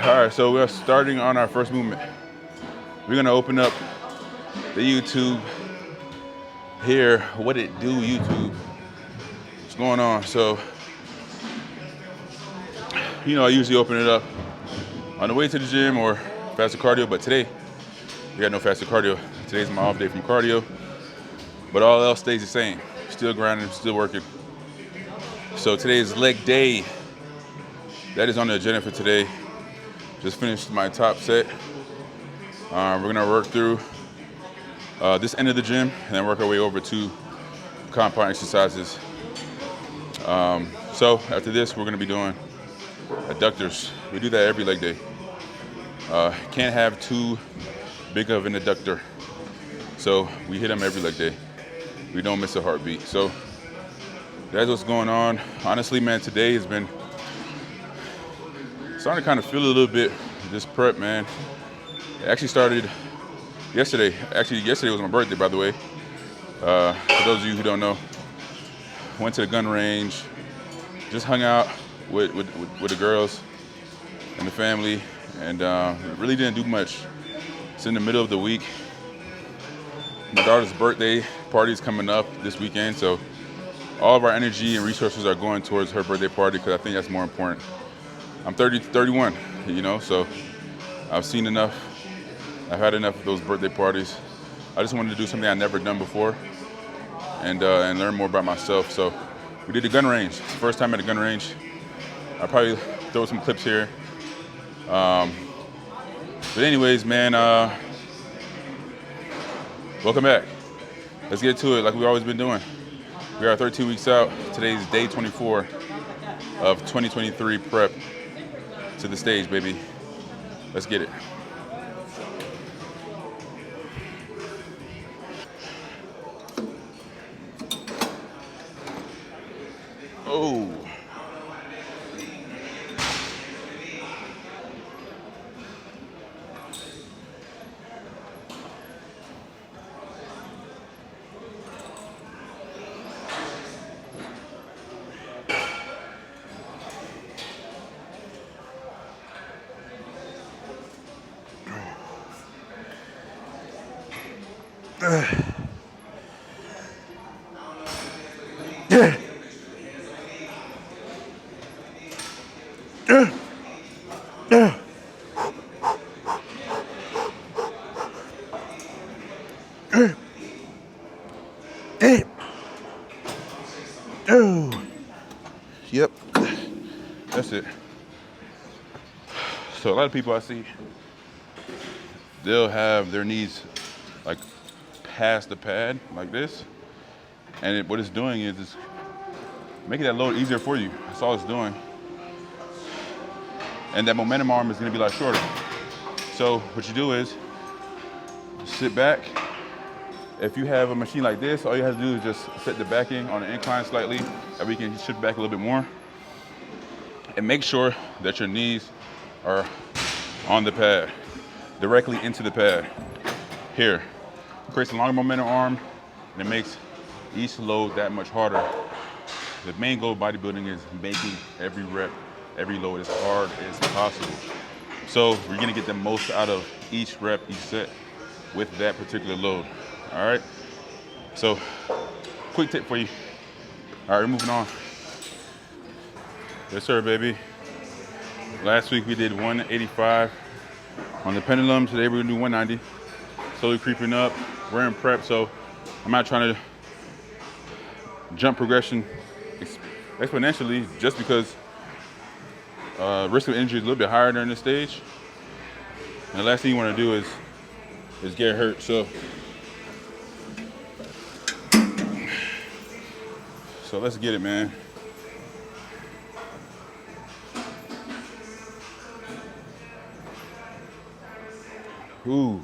All right, so we're starting on our first movement. We're gonna open up the YouTube here. What it do, YouTube? What's going on? So, I usually open it up on the way to the gym or faster cardio, but today we got no faster cardio. Today's my off day from cardio, but all else stays the same. Still grinding, still working. So today is leg day. That is on the agenda for today. Just finished my top set. We're gonna work through this end of the gym and then work our way over to compound exercises. So after this, we're gonna be doing adductors. We do that every leg day. Can't have too big of an adductor. So we hit them every leg day. We don't miss a heartbeat. So that's what's going on. Honestly, man, today has been starting to kind of feel a little bit this prep, man. It actually started yesterday. Actually, yesterday was my birthday, by the way. For those of you who don't know, went to the gun range, just hung out with the girls and the family, and really didn't do much. It's in the middle of the week. My daughter's birthday party is coming up this weekend, so all of our energy and resources are going towards her birthday party because I think that's more important. I'm 31, so I've seen enough. I've had enough of those birthday parties. I just wanted to do something I've never done before and learn more about myself. So we did the gun range. First time at a gun range. I'll probably throw some clips here. But anyways, man, welcome back. Let's get to it like we've always been doing. We are 13 weeks out. Today's day 24 of 2023 prep to the stage, baby. Let's get it. Oh. Yep, that's it. So a lot of people I see, they'll have their knees like past the pad like this, and what it's doing is it's making that load easier for you. That's all it's doing. And that momentum arm is gonna be a lot shorter. So what you do is sit back. If you have a machine like this, all you have to do is just set the backing on an incline slightly, and we can shift back a little bit more. And make sure that your knees are on the pad, directly into the pad. Here, creates a longer momentum arm, and it makes each load that much harder. The main goal of bodybuilding is making every rep, every load as hard as possible. So we're gonna get the most out of each rep, each set with that particular load. All right, so quick tip for you. All right, we're moving on. Yes, sir, baby. Last week we did 185 on the pendulum. Today we're gonna do 190. Slowly creeping up. We're in prep, so I'm not trying to jump progression exponentially just because risk of injury is a little bit higher during this stage. And the last thing you want to do is get hurt. So let's get it, man. Ooh.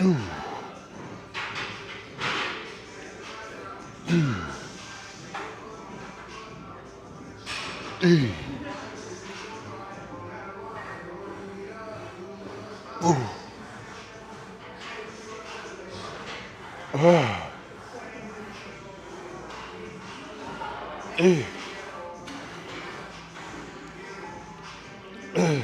Ooh. Ooh. Ooh. Ooh. Ah. Ooh. Ooh.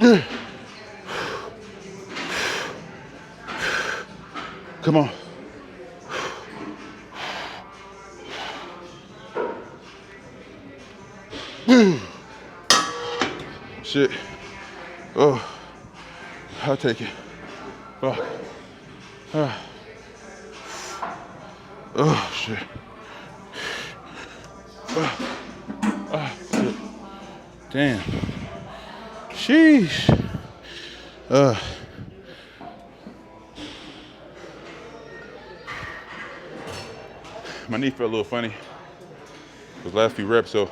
Ooh. Come on. Shit. Oh, I'll take it. Fuck. Oh, shit. Shit. Damn. Sheesh. My knee felt a little funny. Those last few reps, so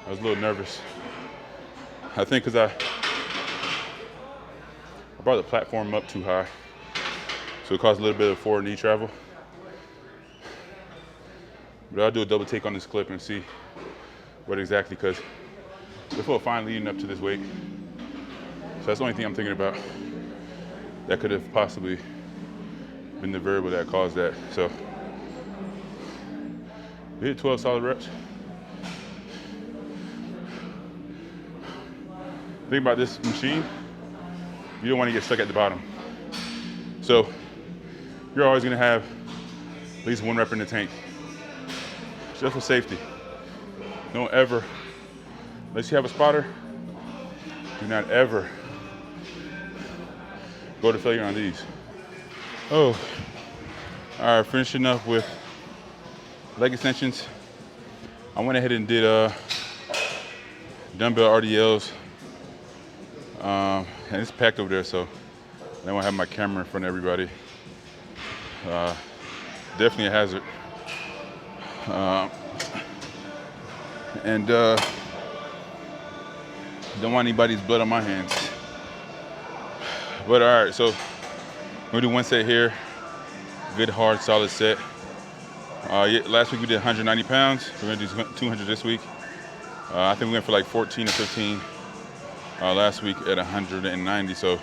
I was a little nervous. I think because I brought the platform up too high, so it caused a little bit of forward knee travel. But I'll do a double take on this clip and see what exactly, because it felt fine leading up to this weight. So that's the only thing I'm thinking about that could have possibly been the variable that caused that. So we hit 12 solid reps. The thing about this machine, you don't want to get stuck at the bottom. So you're always gonna have at least one rep in the tank, just for safety. Don't ever, unless you have a spotter, do not ever go to failure on these. Oh, all right, finishing up with leg extensions. I went ahead and did dumbbell RDLs. And it's packed over there, so I don't have my camera in front of everybody. Definitely a hazard. And don't want anybody's blood on my hands. But all right, so we're gonna do one set here. Good, hard, solid set. Last week we did 190 pounds. We're gonna do 200 this week. I think we went for like 14 or 15 last week at 190. So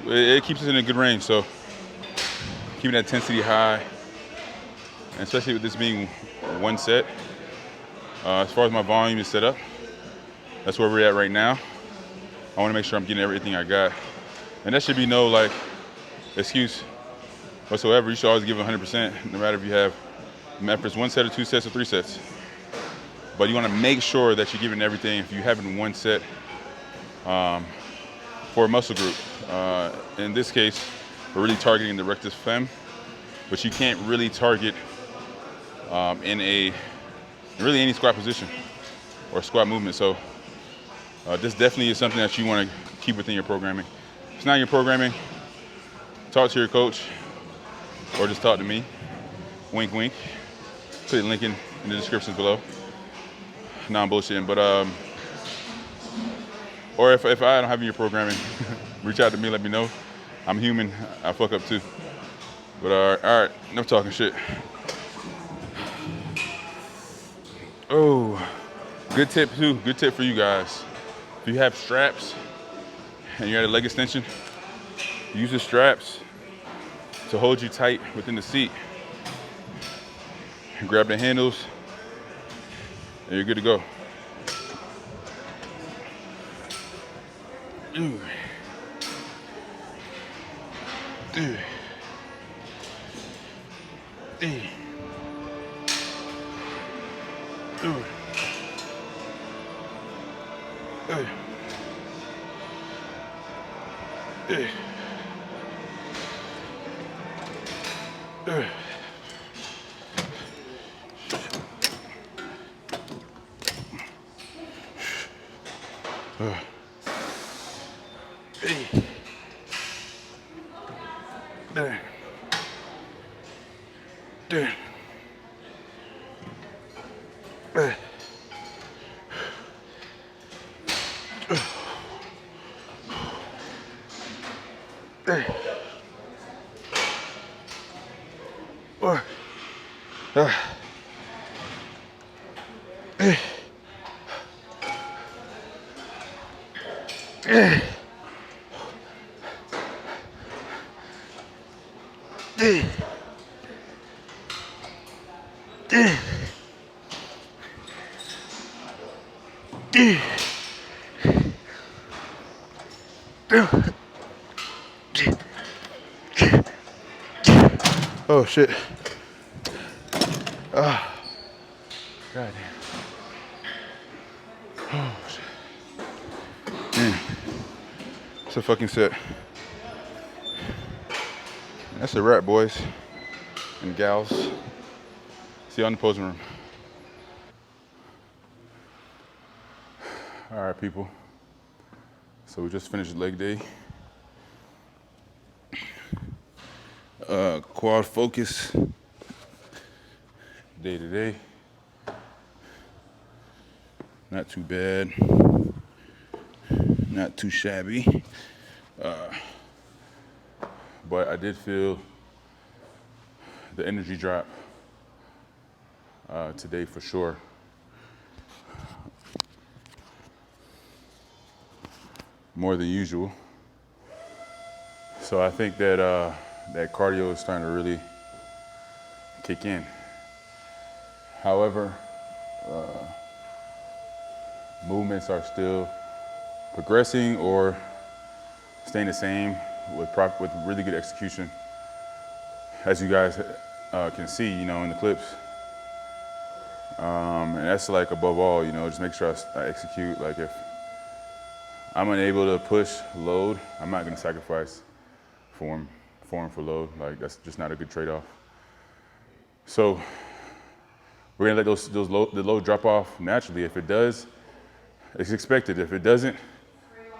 it keeps us in a good range. So keeping that intensity high, and especially with this being one set. As far as my volume is set up, that's where we're at right now. I want to make sure I'm getting everything I got. And that should be no like excuse whatsoever. You should always give 100%, no matter if you have efforts 1 set or 2 sets or 3 sets. But you want to make sure that you're giving everything if you have in 1 set for a muscle group. In this case, we're really targeting the rectus fem, which you can't really target in really any squat position or squat movement. So this definitely is something that you want to keep within your programming. If it's not your programming, talk to your coach or just talk to me. Wink, wink. Put the link in the descriptions below. No, I'm bullshitting, but or if I don't have your programming, reach out to me, let me know. I'm human, I fuck up too. But all right, enough talking shit. Oh, good tip too, good tip for you guys. If you have straps and you're at a leg extension, use the straps to hold you tight within the seat. Grab the handles, and you're good to go. Ooh. Ooh. Hey. Ooh. Hey. Hey. Hey. Hey. There. There. Hey. Hey. Or. Hey. Hey. Hey. Hey. Hey. Oh shit. Ah. God damn. Oh shit. Man. It's a fucking set. That's a wrap, boys and gals. See you on the posing room. All right, people. So we just finished leg day. Quad focus day to day. Not too bad. Not too shabby. But I did feel the energy drop today for sure. More than usual. So I think that that cardio is starting to really kick in. However, movements are still progressing or staying the same with really good execution. As you guys can see, you know, in the clips. And that's like above all, you know, just make sure I execute. Like if I'm unable to push load, I'm not gonna sacrifice form for load. Like that's just not a good trade-off. So we're gonna let the load drop off naturally. If it does, it's expected. If it doesn't,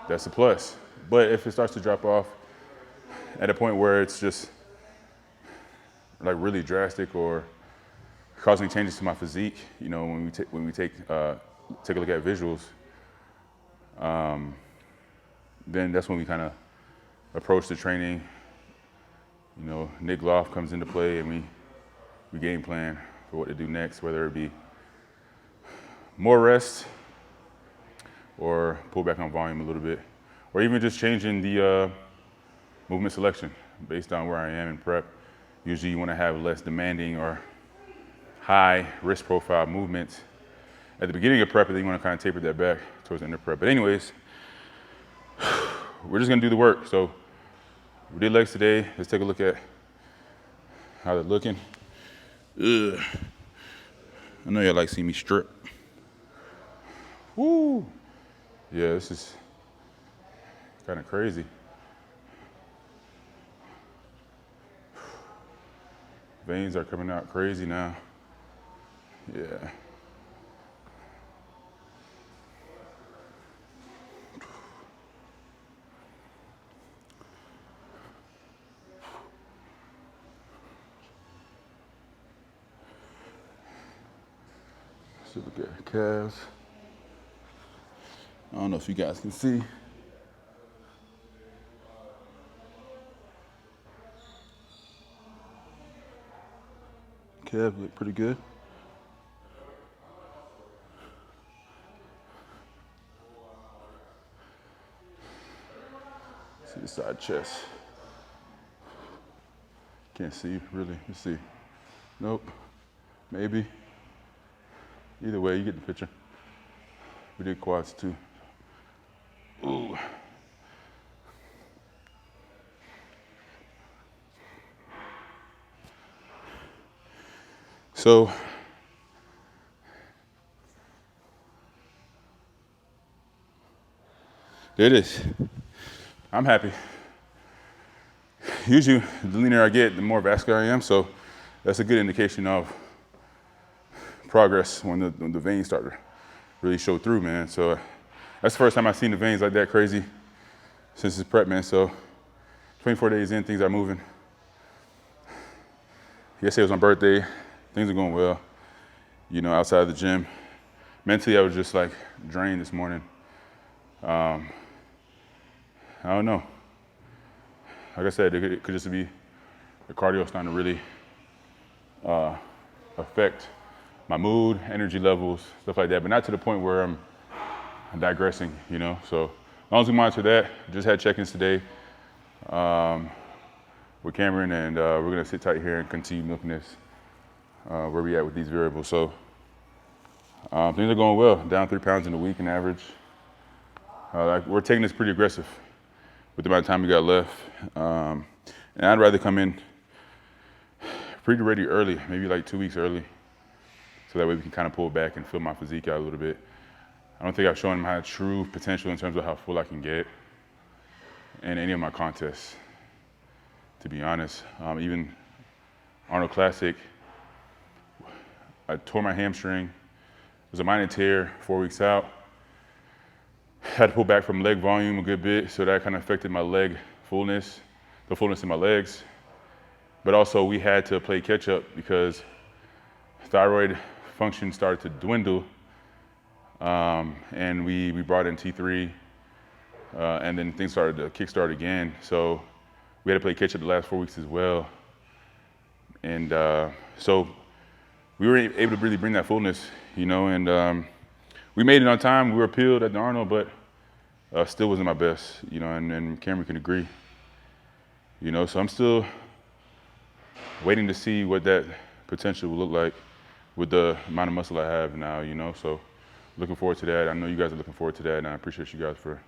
that's a plus. But if it starts to drop off at a point where it's just like really drastic or causing changes to my physique, you know, when we take a look at visuals, then that's when we kind of approach the training. You know, Nick Loft comes into play, and we game plan for what to do next, whether it be more rest or pull back on volume a little bit, or even just changing the movement selection based on where I am in prep. Usually you want to have less demanding or high risk profile movements at the beginning of prep, and then you want to kind of taper that back towards the end of prep. But anyways, we're just gonna do the work. So we did legs today. Let's take a look at how they're looking. Ugh. I know y'all like seeing me strip. Woo! Yeah, this is kind of crazy. Veins are coming out crazy now. Yeah. Let's look at calves. I don't know if you guys can see. Calves look pretty good. See the side chest. Can't see really. Let's see. Nope. Maybe. Either way, you get the picture. We did quads too. Ooh. So there it is. I'm happy. Usually, the leaner I get, the more vascular I am, so that's a good indication of progress when the veins start to really show through, man. So that's the first time I've seen the veins like that crazy since this prep, man. So 24 days in, things are moving. Yesterday was my birthday. Things are going well, you know, outside of the gym. Mentally, I was just like drained this morning. I don't know. Like I said, it could just be the cardio starting to really affect my mood, energy levels, stuff like that, but not to the point where I'm digressing, you know? So as long as we monitor that, just had check-ins today with Cameron, and we're gonna sit tight here and continue milking this, where we at with these variables. So things are going well, down 3 pounds in a week on average. We're taking this pretty aggressive with the amount of time we got left. And I'd rather come in pretty ready early, maybe like 2 weeks early, so that way we can kind of pull back and fill my physique out a little bit. I don't think I've shown my true potential in terms of how full I can get in any of my contests, to be honest. Even Arnold Classic, I tore my hamstring. It was a minor tear 4 weeks out. Had to pull back from leg volume a good bit, so that kind of affected my leg fullness, the fullness in my legs. But also we had to play catch up because thyroid function started to dwindle, and we brought in T3, and then things started to kickstart again. So we had to play catch up the last 4 weeks as well. And so we were able to really bring that fullness, you know, and we made it on time. We were peeled at the Arnold, but still wasn't my best, you know, and Cameron can agree. You know, so I'm still waiting to see what that potential will look like with the amount of muscle I have now, you know. So looking forward to that. I know you guys are looking forward to that, and I appreciate you guys for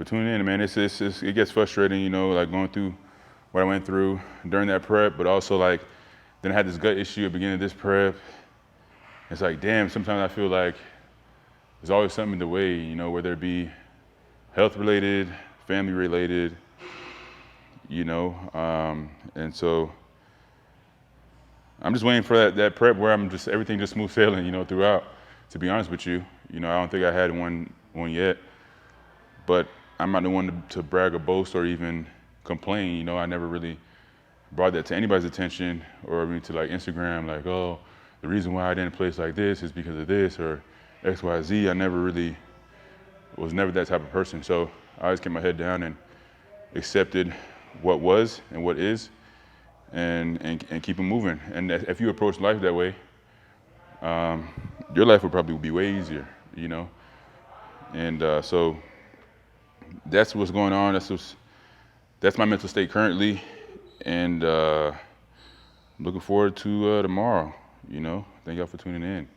tuning in, man. It gets frustrating, you know, like going through what I went through during that prep, but also like then I had this gut issue at the beginning of this prep. It's like, damn, sometimes I feel like there's always something in the way, you know, whether it be health related, family related, you know, and so I'm just waiting for that prep where everything just smooth sailing, you know, throughout, to be honest with you. You know, I don't think I had one yet, but I'm not the one to brag or boast or even complain, you know. I never really brought that to anybody's attention or even to like Instagram, like, oh, the reason why I didn't place like this is because of this or X, Y, Z. I was never that type of person. So I always kept my head down and accepted what was and what is, and keep it moving. And if you approach life that way, your life would probably be way easier, you know. And so that's what's going on. That's my mental state currently, and looking forward to tomorrow. You know, thank y'all for tuning in.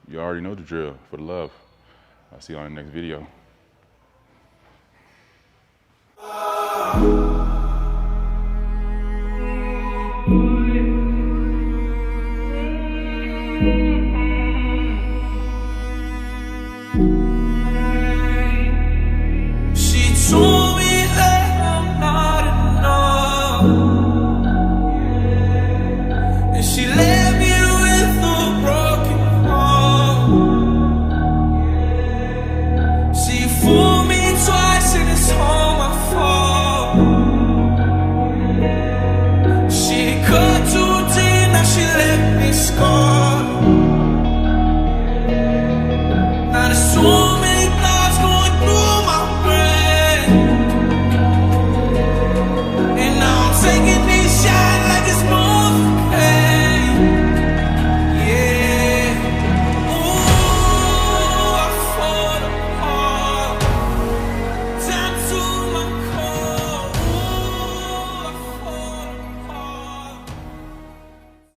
You already know the drill. For the love. I'll see you on the next video.